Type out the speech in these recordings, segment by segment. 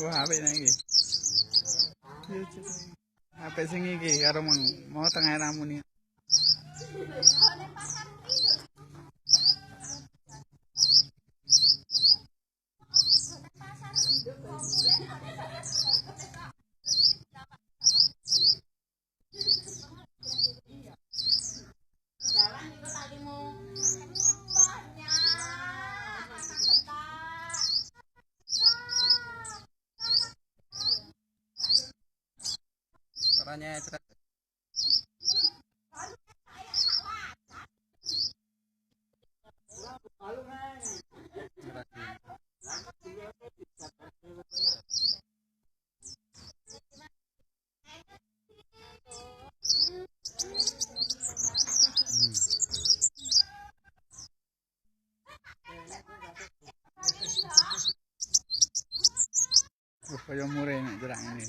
Wah, apik nek iki. Apik sing iki karo mau tengah ramu nih. Orangnya cerah. Kaya murah nek jerak ini.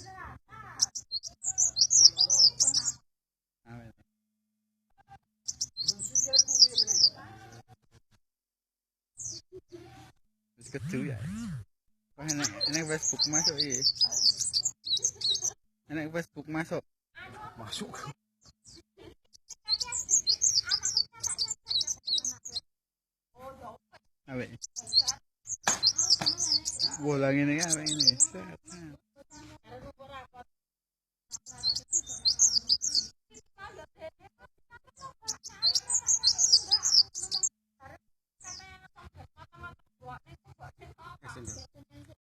Wis keju ya. Wah enek Facebook masuk iki. Enek Facebook masuk. Masuk. Awek. Bolang ini kan awek ini.